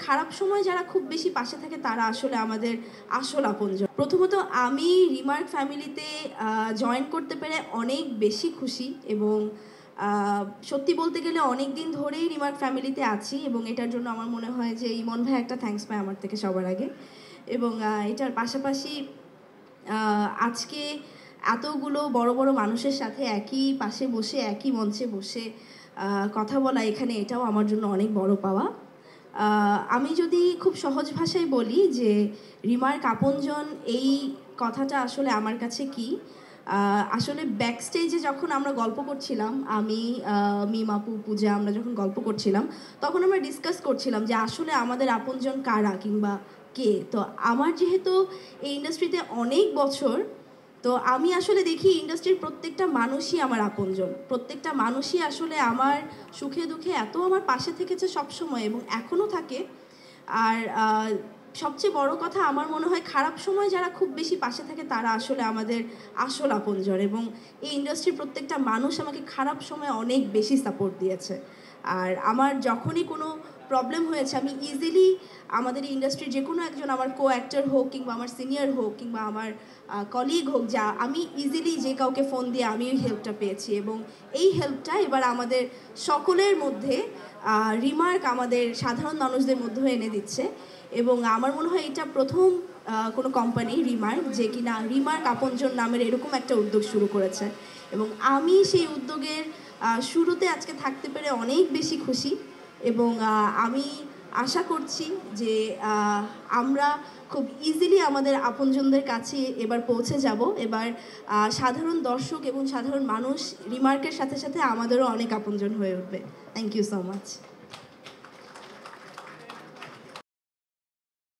খারাপ সময় যারা খুব বেশি পাশে থাকে তারা আসলে আমাদের আসল আপনজন। প্রথমত আমি রিমার্ক ফ্যামিলিতে জয়েন করতে পেরে অনেক বেশি খুশি এবং সত্যি বলতে গেলে অনেক দিন ধরেই রিমার্ক ফ্যামিলিতে আছি এবং এটার জন্য আমার মনে হয় যে ইমন ভাই একটা থ্যাঙ্কস পায় আমার থেকে সবার আগে। এবং এটার পাশাপাশি আজকে এতগুলো বড় বড় মানুষের সাথে একই পাশে বসে একই মঞ্চে বসে কথা বলা এখানে, এটাও আমার জন্য অনেক বড় পাওয়া। আমি যদি খুব সহজ ভাষায় বলি যে রিমার্ক আপনজন এই কথাটা আসলে আমার কাছে কি, আসলে ব্যাক স্টেজে যখন আমরা গল্প করছিলাম, আমি মিমাপু পূজা আমরা যখন গল্প করছিলাম তখন আমরা ডিসকাস করছিলাম যে আসলে আমাদের আপনজন কারা কিংবা কে। তো আমার যেহেতু এই ইন্ডাস্ট্রিতে অনেক বছর, তো আমি আসলে দেখি ইন্ডাস্ট্রির প্রত্যেকটা মানুষই আমার আপনজন, প্রত্যেকটা মানুষই আসলে আমার সুখে দুঃখে এত আমার পাশে থেকেছে সবসময় এবং এখনও থাকে। আর সবচেয়ে বড় কথা আমার মনে হয় খারাপ সময় যারা খুব বেশি পাশে থাকে তারা আসলে আমাদের আসল আপনজন এবং এই ইন্ডাস্ট্রির প্রত্যেকটা মানুষ আমাকে খারাপ সময় অনেক বেশি সাপোর্ট দিয়েছে। আর আমার যখনই কোনো প্রবলেম হয়েছে আমি ইজিলি আমাদের ইন্ডাস্ট্রির যে কোনো একজন, আমার কো অ্যাক্টর হোক কিংবা আমার সিনিয়র হোক কিংবা আমার কলিগ হোক, যা আমি ইজিলি যে কাউকে ফোন দিয়ে আমি ওই হেল্পটা পেয়েছি এবং এই হেল্পটা এবার আমাদের সকলের মধ্যে রিমার্ক আমাদের সাধারণ মানুষদের মধ্যেও এনে দিচ্ছে। এবং আমার মনে হয় এটা প্রথম কোনো কোম্পানি রিমার্ক যে কিনা রিমার্ক আপনজন নামের এরকম একটা উদ্যোগ শুরু করেছে এবং আমি সেই উদ্যোগের শুরুতে আজকে থাকতে পেরে অনেক বেশি খুশি এবং আমি আশা করছি যে আমরা খুব ইজিলি আমাদের আপনজনদের কাছে এবার পৌঁছে যাব। এবার সাধারণ দর্শক এবং সাধারণ মানুষ রিমার্কের সাথে সাথে আমাদেরও অনেক আপনজন হয়ে উঠবে। Thank you so much.